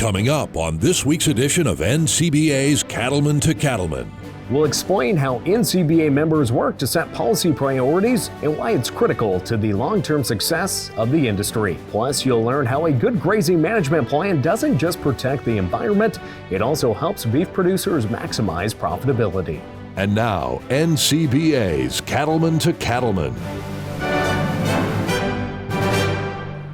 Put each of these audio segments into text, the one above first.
Coming up on this week's edition of NCBA's Cattlemen to Cattlemen. We'll explain how NCBA members work to set policy priorities and why it's critical to the long-term success of the industry. Plus, you'll learn how a good grazing management plan doesn't just protect the environment, it also helps beef producers maximize profitability. And now, NCBA's Cattlemen to Cattlemen.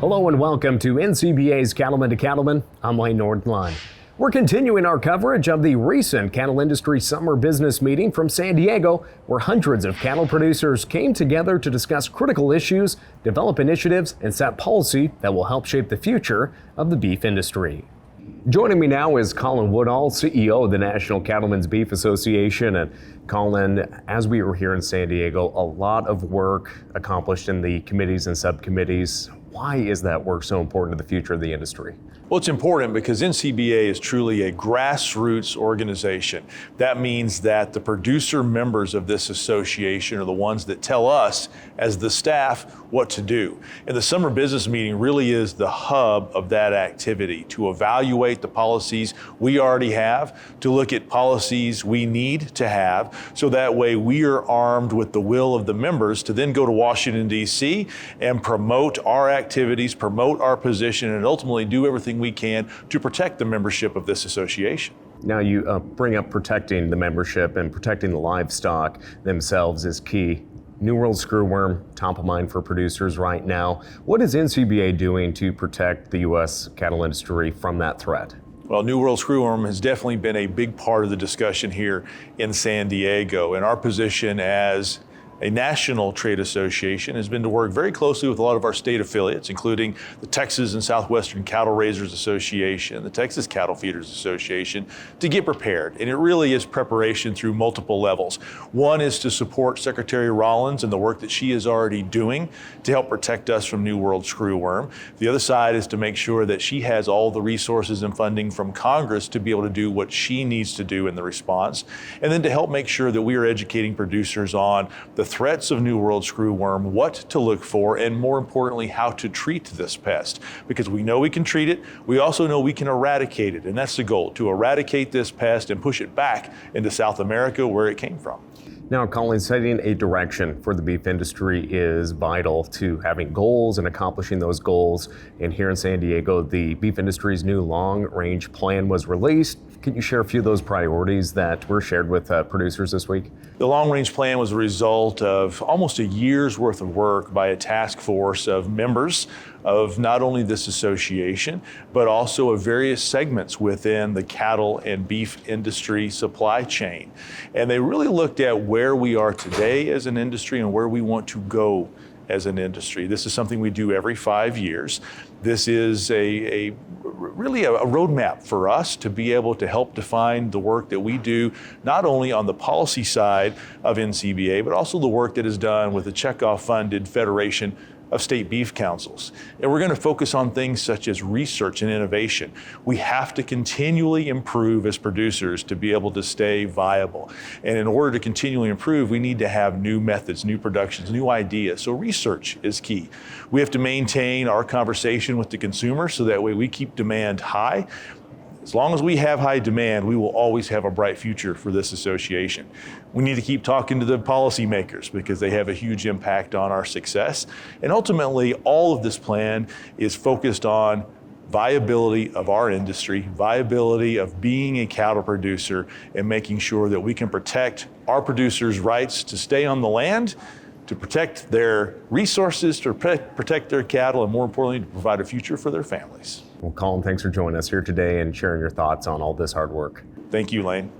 Hello and welcome to NCBA's Cattlemen to Cattlemen. I'm Lane Nordline. We're continuing our coverage of the recent cattle industry summer business meeting from San Diego, where hundreds of cattle producers came together to discuss critical issues, develop initiatives, and set policy that will help shape the future of the beef industry. Joining me now is Colin Woodall, CEO of the National Cattlemen's Beef Association. And Colin, as we were here in San Diego, a lot of work accomplished in the committees and subcommittees. Why is that work so important to the future of the industry? Well, it's important because NCBA is truly a grassroots organization. That means that the producer members of this association are the ones that tell us as the staff what to do. And the summer business meeting really is the hub of that activity to evaluate the policies we already have, to look at policies we need to have, so that way we are armed with the will of the members to then go to Washington, D.C. and promote our activities, promote our position, and ultimately do everything we can to protect the membership of this association. Now you bring up protecting the membership and protecting the livestock themselves is key. New World screwworm, top of mind for producers right now. What is NCBA doing to protect the U.S. cattle industry from that threat? Well, New World screwworm has definitely been a big part of the discussion here in San Diego, and our position as a national trade association has been to work very closely with a lot of our state affiliates, including the Texas and Southwestern Cattle Raisers Association, the Texas Cattle Feeders Association, to get prepared. And it really is preparation through multiple levels. One is to support Secretary Rollins and the work that she is already doing to help protect us from New World screwworm. The other side is to make sure that she has all the resources and funding from Congress to be able to do what she needs to do in the response. And then to help make sure that we are educating producers on the threats of New World screwworm, what to look for, and more importantly, how to treat this pest. Because we know we can treat it, we also know we can eradicate it, and that's the goal, to eradicate this pest and push it back into South America where it came from. Now, Colin, setting a direction for the beef industry is vital to having goals and accomplishing those goals. And here in San Diego, the beef industry's new long-range plan was released. Can you share a few of those priorities that were shared with producers this week? The long-range plan was a result of almost a year's worth of work by a task force of members of not only this association, but also of various segments within the cattle and beef industry supply chain. And they really looked at where we are today as an industry and where we want to go as an industry. This is something we do every 5 years. This is really a roadmap for us to be able to help define the work that we do, not only on the policy side of NCBA, but also the work that is done with the Chekhov-funded Federation of State Beef Councils. And we're going to focus on things such as research and innovation. We have to continually improve as producers to be able to stay viable. And in order to continually improve, we need to have new methods, new productions, new ideas. So research is key. We have to maintain our conversation with the consumer so that way we keep demand high. As long as we have high demand, we will always have a bright future for this association. We need to keep talking to the policymakers because they have a huge impact on our success. And ultimately, all of this plan is focused on viability of our industry, viability of being a cattle producer, and making sure that we can protect our producers' rights to stay on the land, to protect their resources, to protect their cattle, and more importantly, to provide a future for their families. Well, Colin, thanks for joining us here today and sharing your thoughts on all this hard work. Thank you, Lane.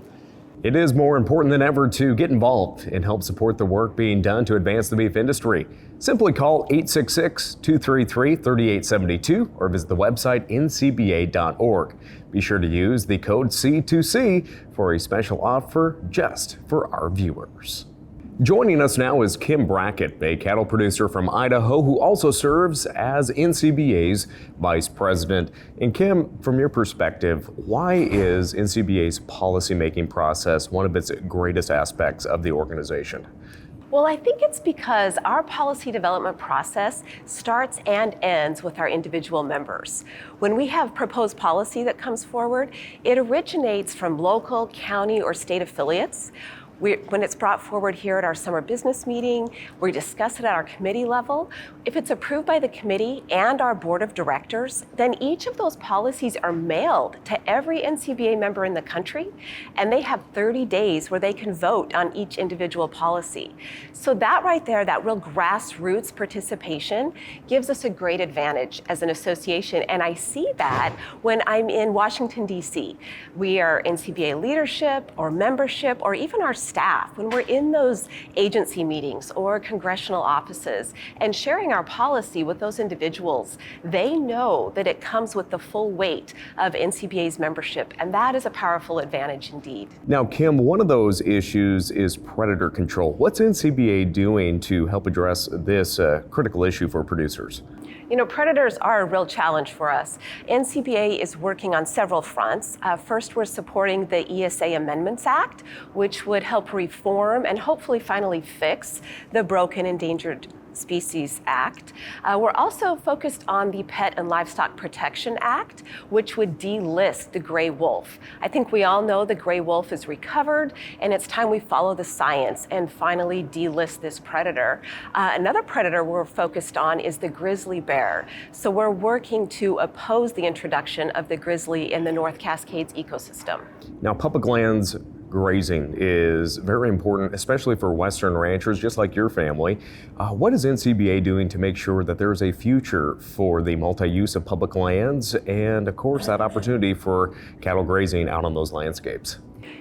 It is more important than ever to get involved and help support the work being done to advance the beef industry. Simply call 866-233-3872 or visit the website ncba.org. Be sure to use the code C2C for a special offer just for our viewers. Joining us now is Kim Brackett, a cattle producer from Idaho who also serves as NCBA's vice president. And Kim, from your perspective, why is NCBA's policymaking process one of its greatest aspects of the organization? Well, I think it's because our policy development process starts and ends with our individual members. When we have proposed policy that comes forward, it originates from local, county, or state affiliates. When it's brought forward here at our summer business meeting, we discuss it at our committee level. If it's approved by the committee and our board of directors, then each of those policies are mailed to every NCBA member in the country, and they have 30 days where they can vote on each individual policy. So that right there, that real grassroots participation gives us a great advantage as an association, and I see that when I'm in Washington, D.C. We are NCBA leadership or membership or even our staff, when we're in those agency meetings or congressional offices and sharing our policy with those individuals, they know that it comes with the full weight of NCBA's membership, and that is a powerful advantage indeed. Now, Kim, one of those issues is predator control. What's NCBA doing to help address this critical issue for producers? You know, predators are a real challenge for us. NCBA is working on several fronts. First, we're supporting the ESA Amendments Act, which would help reform and hopefully finally fix the Broken Endangered Species Act. We're also focused on the Pet and Livestock Protection Act, which would delist the gray wolf. I think we all know the gray wolf is recovered, and it's time we follow the science and finally delist this predator. Another predator we're focused on is the grizzly bear. So we're working to oppose the introduction of the grizzly in the North Cascades ecosystem. Now, public lands grazing is very important, especially for Western ranchers, just like your family. What is NCBA doing to make sure that there's a future for the multi-use of public lands and, of course, that opportunity for cattle grazing out on those landscapes?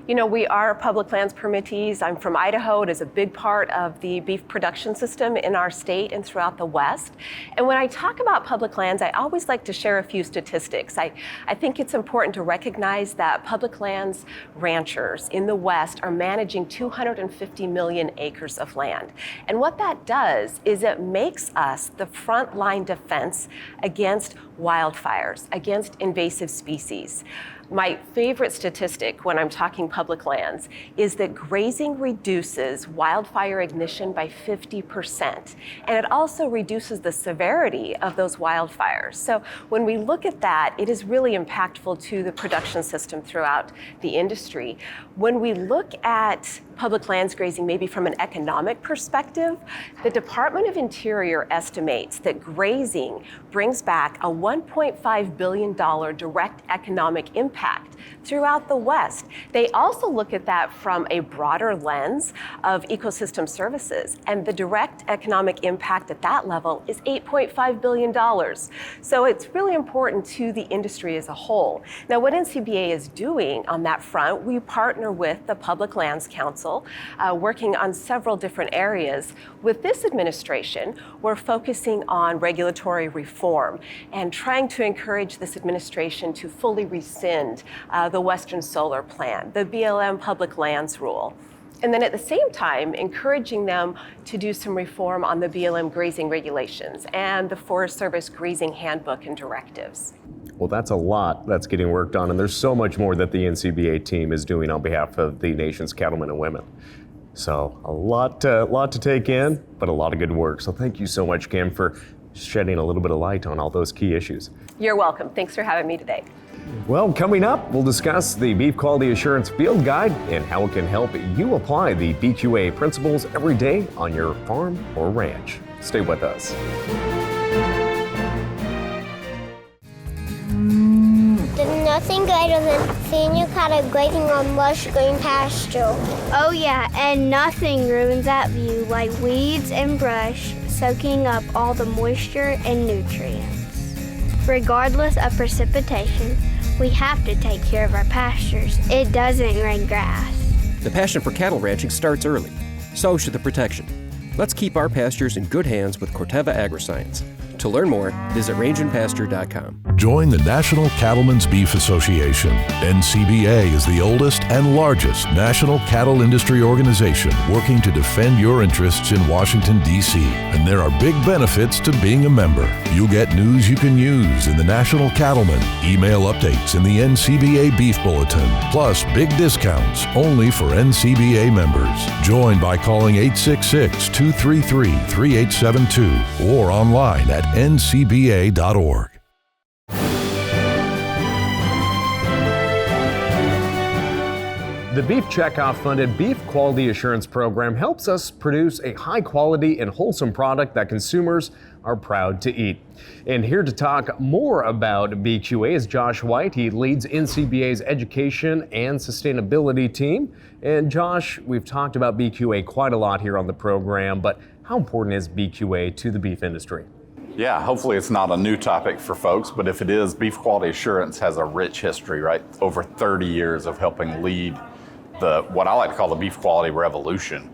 You know, we are public lands permittees. I'm from Idaho. It is a big part of the beef production system in our state and throughout the West. And when I talk about public lands, I always like to share a few statistics. I think it's important to recognize that public lands ranchers in the West are managing 250 million acres of land. And what that does is it makes us the frontline defense against wildfires, against invasive species. My favorite statistic when I'm talking public lands is that grazing reduces wildfire ignition by 50%. And it also reduces the severity of those wildfires. So when we look at that, it is really impactful to the production system throughout the industry. When we look at public lands grazing maybe from an economic perspective, the Department of Interior estimates that grazing brings back a $1.5 billion direct economic impact throughout the West. They also look at that from a broader lens of ecosystem services, and the direct economic impact at that level is $8.5 billion. So it's really important to the industry as a whole. Now, what NCBA is doing on that front, we partner with the Public Lands Council, working on several different areas. With this administration, we're focusing on regulatory reform and trying to encourage this administration to fully rescind the Western Solar Plan, the BLM Public Lands Rule. And then at the same time, encouraging them to do some reform on the BLM grazing regulations and the Forest Service grazing handbook and directives. Well, that's a lot that's getting worked on, and there's so much more that the NCBA team is doing on behalf of the nation's cattlemen and women. So a lot to take in, but a lot of good work. So thank you so much, Kim, for shedding a little bit of light on all those key issues. You're welcome. Thanks for having me today. Well, coming up, we'll discuss the Beef Quality Assurance Field Guide and how it can help you apply the BQA principles every day on your farm or ranch. Stay with us. There's nothing greater than seeing your cattle grazing on lush green pasture. Oh yeah, and nothing ruins that view like weeds and brush soaking up all the moisture and nutrients. Regardless of precipitation, we have to take care of our pastures. It doesn't rain grass. The passion for cattle ranching starts early. So should the protection. Let's keep our pastures in good hands with Corteva Agriscience. To learn more, visit rangeandpasture.com. Join the National Cattlemen's Beef Association. NCBA is the oldest and largest national cattle industry organization working to defend your interests in Washington, D.C. And there are big benefits to being a member. You'll get news you can use in the National Cattlemen, email updates in the NCBA Beef Bulletin, plus big discounts only for NCBA members. Join by calling 866-233-3872 or online at ncba.org. The Beef Checkoff funded Beef Quality Assurance Program helps us produce a high quality and wholesome product that consumers are proud to eat. And here to talk more about BQA is Josh White. He leads NCBA's education and sustainability team. And Josh, we've talked about BQA quite a lot here on the program, but how important is BQA to the beef industry? Yeah, hopefully it's not a new topic for folks, but if it is, beef quality assurance has a rich history, right? Over 30 years of helping lead what I like to call the beef quality revolution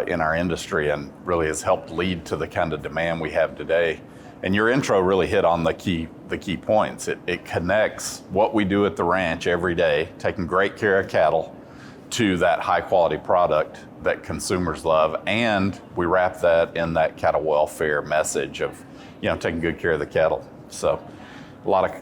in our industry, and really has helped lead to the kind of demand we have today. And your intro really hit on the key points. It connects what we do at the ranch every day, taking great care of cattle, to that high quality product that consumers love, and we wrap that in that cattle welfare message of, taking good care of the cattle. So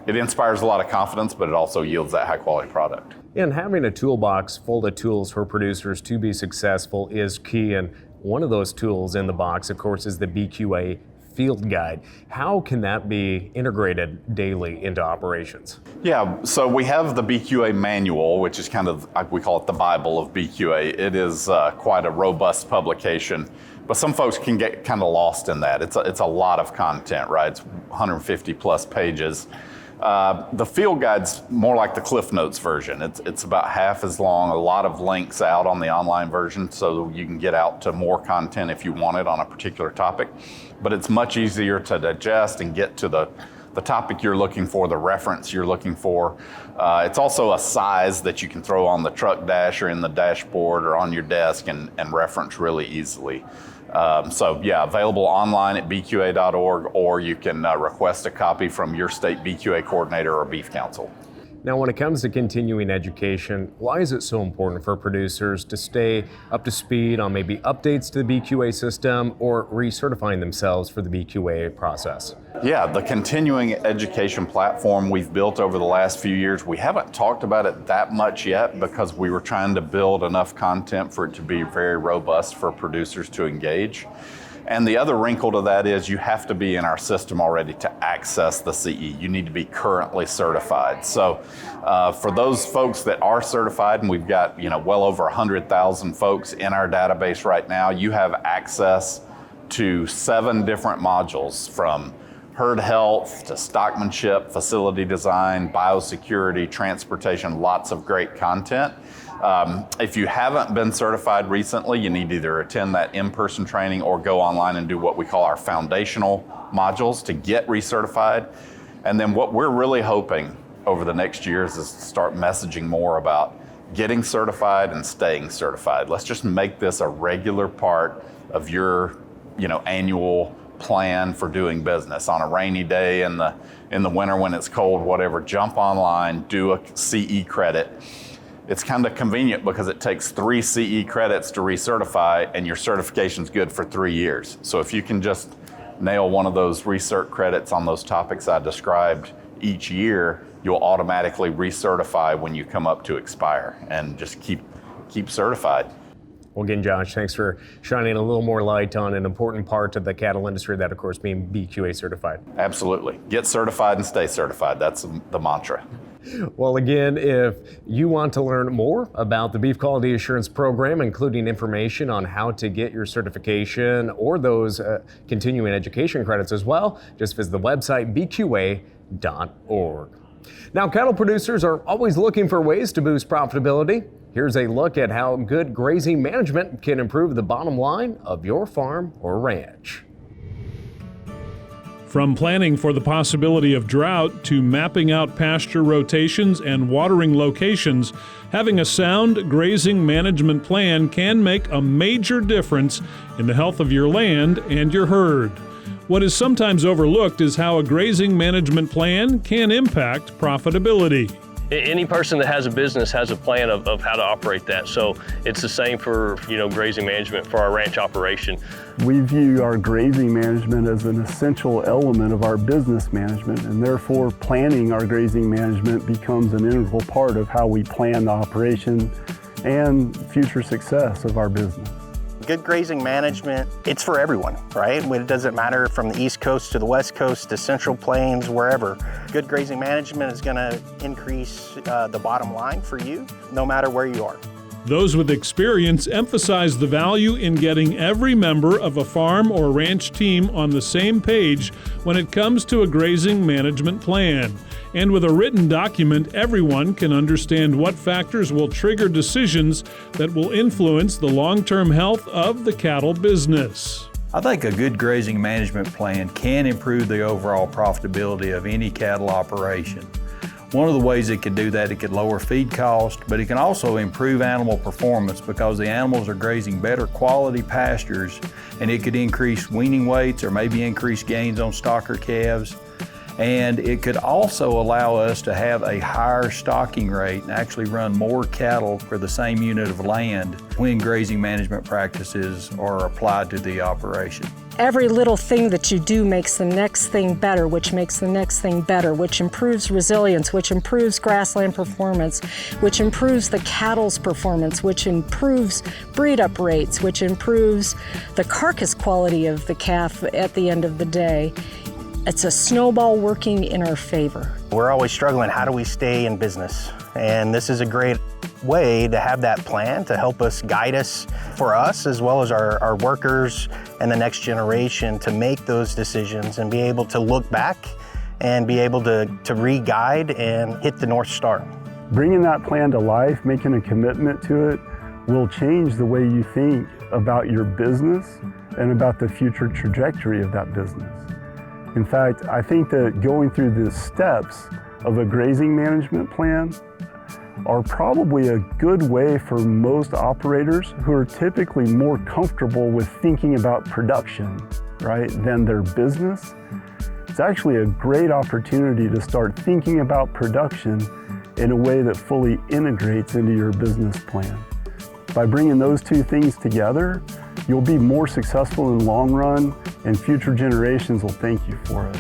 it inspires a lot of confidence, but it also yields that high quality product. And having a toolbox full of tools for producers to be successful is key. And one of those tools in the box, of course, is the BQA Field Guide. How can that be integrated daily into operations? Yeah, so we have the BQA manual, which is kind of, we call it the Bible of BQA. It is quite a robust publication, but some folks can get kind of lost in that. It's a lot of content, right? It's 150 plus pages. The field guide's more like the Cliff Notes version. It's about half as long, a lot of links out on the online version, so you can get out to more content if you want it on a particular topic. But it's much easier to digest and get to the topic you're looking for, the reference you're looking for. It's also a size that you can throw on the truck dash or in the dashboard or on your desk and reference really easily. Available online at bqa.org, or you can request a copy from your state BQA coordinator or beef council. Now, when it comes to continuing education, why is it so important for producers to stay up to speed on maybe updates to the BQA system or recertifying themselves for the BQA process? Yeah, the continuing education platform we've built over the last few years, we haven't talked about it that much yet because we were trying to build enough content for it to be very robust for producers to engage. And the other wrinkle to that is you have to be in our system already to access the CE. You need to be currently certified. So for those folks that are certified, and we've got well over 100,000 folks in our database right now, you have access to 7 different modules, from herd health to stockmanship, facility design, biosecurity, transportation, lots of great content. If you haven't been certified recently, you need to either attend that in-person training or go online and do what we call our foundational modules to get recertified. And then what we're really hoping over the next years is to start messaging more about getting certified and staying certified. Let's just make this a regular part of your, annual plan for doing business. On a rainy day in the winter when it's cold, whatever, jump online, do a CE credit. It's kind of convenient because it takes 3 CE credits to recertify, and your certification's good for 3 years. So if you can just nail one of those recert credits on those topics I described each year, you'll automatically recertify when you come up to expire, and just keep certified. Well, again, Josh, thanks for shining a little more light on an important part of the cattle industry, that, of course, being BQA certified. Absolutely. Get certified and stay certified. That's the mantra. Well, again, if you want to learn more about the Beef Quality Assurance Program, including information on how to get your certification or those continuing education credits as well, just visit the website bqa.org. Now, cattle producers are always looking for ways to boost profitability. Here's a look at how good grazing management can improve the bottom line of your farm or ranch. From planning for the possibility of drought to mapping out pasture rotations and watering locations, having a sound grazing management plan can make a major difference in the health of your land and your herd. What is sometimes overlooked is how a grazing management plan can impact profitability. Any person that has a business has a plan of how to operate that. So it's the same for, grazing management for our ranch operation. We view our grazing management as an essential element of our business management, and therefore planning our grazing management becomes an integral part of how we plan the operation and future success of our business. Good grazing management, it's for everyone, right? It doesn't matter from the East Coast to the West Coast to Central Plains, wherever. Good grazing management is going to increase the bottom line for you, no matter where you are. Those with experience emphasize the value in getting every member of a farm or ranch team on the same page when it comes to a grazing management plan. And with a written document, everyone can understand what factors will trigger decisions that will influence the long-term health of the cattle business. I think a good grazing management plan can improve the overall profitability of any cattle operation. One of the ways it could do that, it could lower feed cost, but it can also improve animal performance because the animals are grazing better quality pastures, and it could increase weaning weights or maybe increase gains on stocker calves. And it could also allow us to have a higher stocking rate and actually run more cattle for the same unit of land when grazing management practices are applied to the operation. Every little thing that you do makes the next thing better, which makes the next thing better, which improves resilience, which improves grassland performance, which improves the cattle's performance, which improves breed-up rates, which improves the carcass quality of the calf at the end of the day. It's a snowball working in our favor. We're always struggling, how do we stay in business? And this is a great way to have that plan to help us, guide us, for us as well as our workers and the next generation, to make those decisions and be able to look back and be able to re-guide and hit the North Star. Bringing that plan to life, making a commitment to it, will change the way you think about your business and about the future trajectory of that business. In fact, I think that going through the steps of a grazing management plan are probably a good way for most operators who are typically more comfortable with thinking about production, right, than their business. It's actually a great opportunity to start thinking about production in a way that fully integrates into your business plan. By bringing those two things together, you'll be more successful in the long run, and future generations will thank you for it.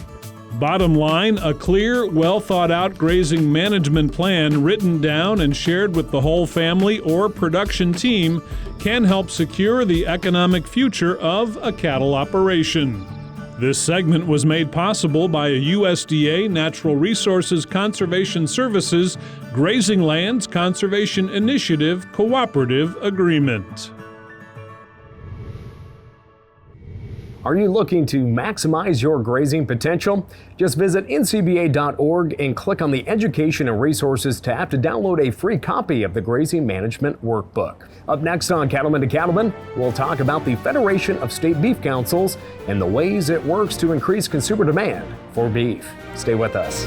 Bottom line, a clear, well-thought-out grazing management plan written down and shared with the whole family or production team can help secure the economic future of a cattle operation. This segment was made possible by a USDA Natural Resources Conservation Services Grazing Lands Conservation Initiative Cooperative Agreement. Are you looking to maximize your grazing potential? Just visit ncba.org and click on the Education and Resources tab to download a free copy of the Grazing Management Workbook. Up next on Cattlemen to Cattlemen, we'll talk about the Federation of State Beef Councils and the ways it works to increase consumer demand for beef. Stay with us.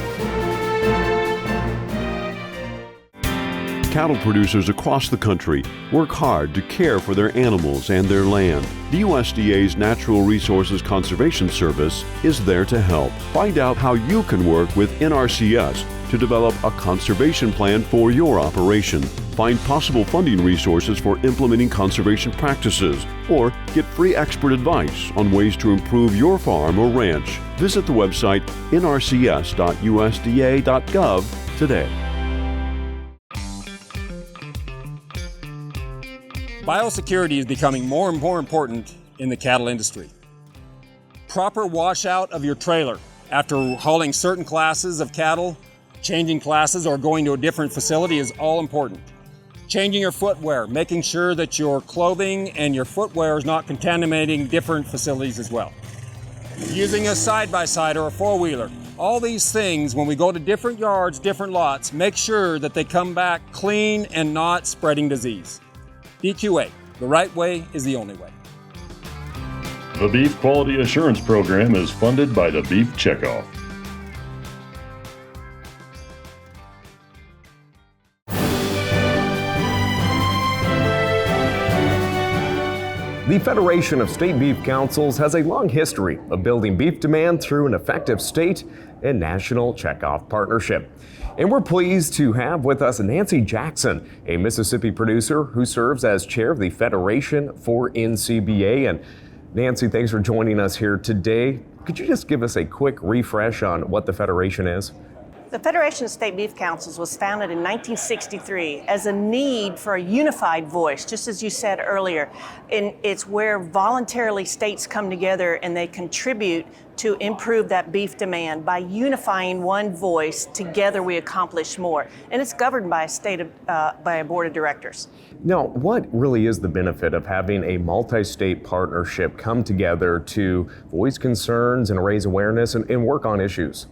Cattle producers across the country work hard to care for their animals and their land. The USDA's Natural Resources Conservation Service is there to help. Find out how you can work with NRCS to develop a conservation plan for your operation. Find possible funding resources for implementing conservation practices, or get free expert advice on ways to improve your farm or ranch. Visit the website nrcs.usda.gov today. Biosecurity is becoming more and more important in the cattle industry. Proper washout of your trailer after hauling certain classes of cattle, changing classes, or going to a different facility is all important. Changing your footwear, making sure that your clothing and your footwear is not contaminating different facilities as well. Using a side-by-side or a four-wheeler. All these things, when we go to different yards, different lots, make sure that they come back clean and not spreading disease. DQA, the right way is the only way. The Beef Quality Assurance Program is funded by the Beef Checkoff. The Federation of State Beef Councils has a long history of building beef demand through an effective state and national checkoff partnership. And we're pleased to have with us Nancy Jackson, a Mississippi producer who serves as chair of the Federation for NCBA. And Nancy, thanks for joining us here today. Could you just give us a quick refresh on what the Federation is? The Federation of State Beef Councils was founded in 1963 as a need for a unified voice, just as you said earlier. And it's where voluntarily states come together and they contribute to improve that beef demand. By unifying one voice, together we accomplish more. And it's governed by a board of directors. Now, what really is the benefit of having a multi-state partnership come together to voice concerns and raise awareness and work on issues?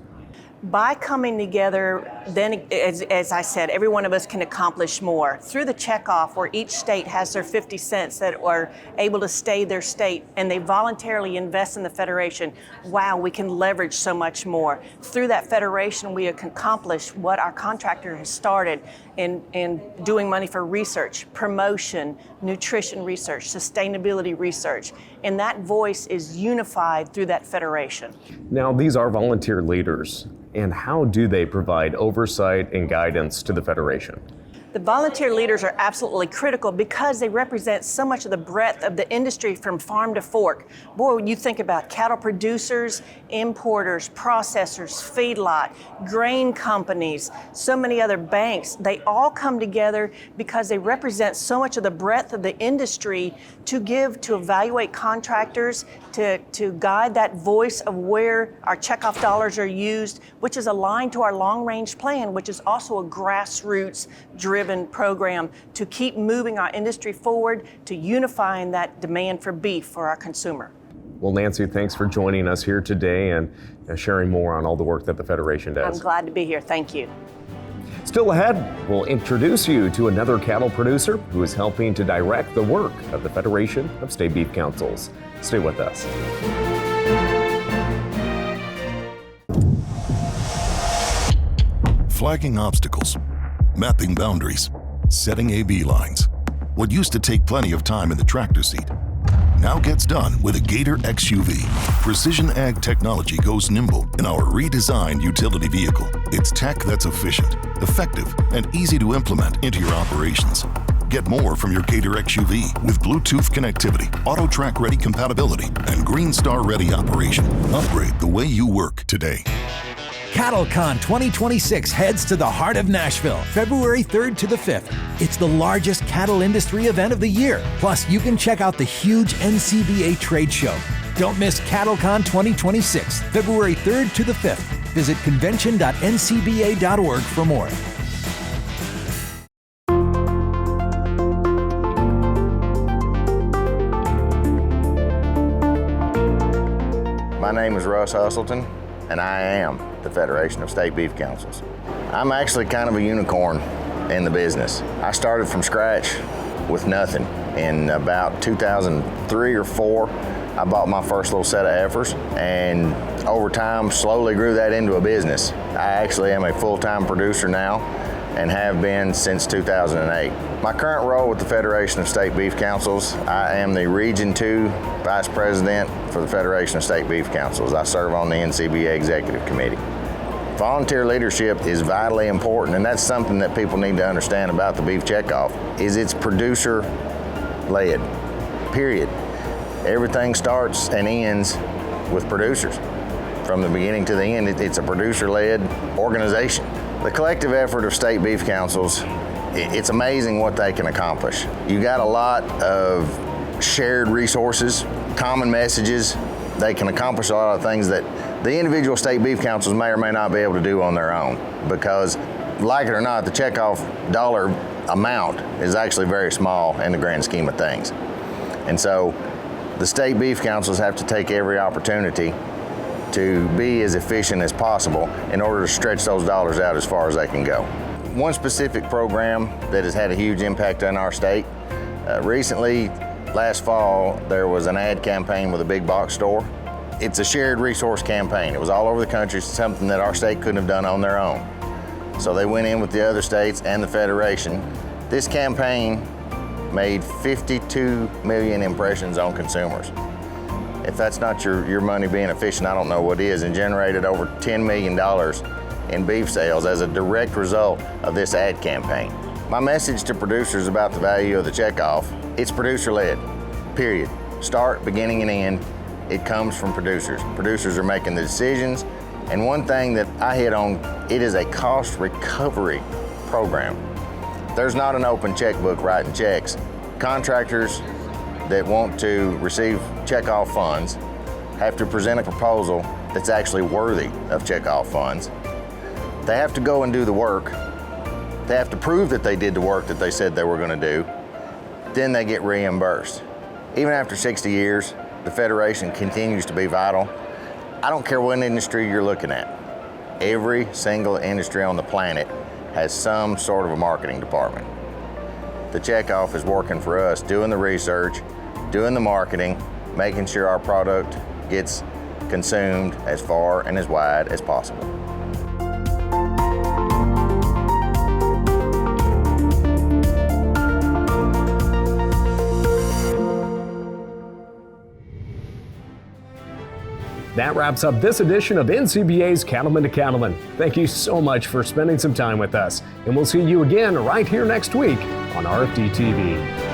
By coming together, then, as I said, every one of us can accomplish more. Through the checkoff, where each state has their 50 cents that are able to stay their state, and they voluntarily invest in the Federation, wow, we can leverage so much more. Through that Federation, we can accomplish what our contractor has started in doing money for research, promotion, nutrition research, sustainability research, and that voice is unified through that Federation. Now, these are volunteer leaders. And how do they provide oversight and guidance to the Federation? The volunteer leaders are absolutely critical because they represent so much of the breadth of the industry from farm to fork. Boy, when you think about cattle producers, importers, processors, feedlot, grain companies, so many other banks, they all come together because they represent so much of the breadth of the industry to evaluate contractors, to guide that voice of where our checkoff dollars are used, which is aligned to our long-range plan, which is also a grassroots-driven program to keep moving our industry forward, to unifying that demand for beef for our consumer. Well, Nancy, thanks for joining us here today and sharing more on all the work that the Federation does. I'm glad to be here. Thank you. Still ahead, we'll introduce you to another cattle producer who is helping to direct the work of the Federation of State Beef Councils. Stay with us. Flagging obstacles, mapping boundaries, setting AB lines. What used to take plenty of time in the tractor seat now gets done with a Gator XUV. Precision ag technology goes nimble in our redesigned utility vehicle. It's tech that's efficient, effective, and easy to implement into your operations. Get more from your Gator XUV with Bluetooth connectivity, AutoTrack ready compatibility, and Green Star ready operation. Upgrade the way you work today. CattleCon 2026 heads to the heart of Nashville, February 3rd to the 5th. It's the largest cattle industry event of the year. Plus, you can check out the huge NCBA trade show. Don't miss CattleCon 2026, February 3rd to the 5th. Visit convention.ncba.org for more. My name is Russ Hustleton, and I am the Federation of State Beef Councils. I'm actually kind of a unicorn in the business. I started from scratch with nothing. In about 2003 or 4, I bought my first little set of heifers, and over time slowly grew that into a business. I actually am a full-time producer now and have been since 2008. My current role with the Federation of State Beef Councils, I am the Region 2 Vice President for the Federation of State Beef Councils. I serve on the NCBA Executive Committee. Volunteer leadership is vitally important, and that's something that people need to understand about the beef checkoff, is it's producer-led, period. Everything starts and ends with producers. From the beginning to the end, it's a producer-led organization. The collective effort of state beef councils, it's amazing what they can accomplish. You got a lot of shared resources, common messages. They can accomplish a lot of things that the individual state beef councils may or may not be able to do on their own, because, like it or not, the checkoff dollar amount is actually very small in the grand scheme of things. And so the state beef councils have to take every opportunity to be as efficient as possible in order to stretch those dollars out as far as they can go. One specific program that has had a huge impact on our state, recently, last fall, there was an ad campaign with a big box store. It's a shared resource campaign. It was all over the country, something that our state couldn't have done on their own. So they went in with the other states and the Federation. This campaign made 52 million impressions on consumers. If that's not your money being efficient, I don't know what is, and generated over $10 million in beef sales as a direct result of this ad campaign. My message to producers about the value of the checkoff, it's producer-led, period. Start, beginning, and end, it comes from producers. Producers are making the decisions, and one thing that I hit on, it is a cost recovery program. There's not an open checkbook writing checks. Contractors that want to receive checkoff funds have to present a proposal that's actually worthy of checkoff funds. They have to go and do the work. They have to prove that they did the work that they said they were going to do. Then they get reimbursed. Even after 60 years, the Federation continues to be vital. I don't care what industry you're looking at. Every single industry on the planet has some sort of a marketing department. The checkoff is working for us, doing the research, doing the marketing, making sure our product gets consumed as far and as wide as possible. That wraps up this edition of NCBA's Cattlemen to Cattlemen. Thank you so much for spending some time with us, and we'll see you again right here next week on RFD TV.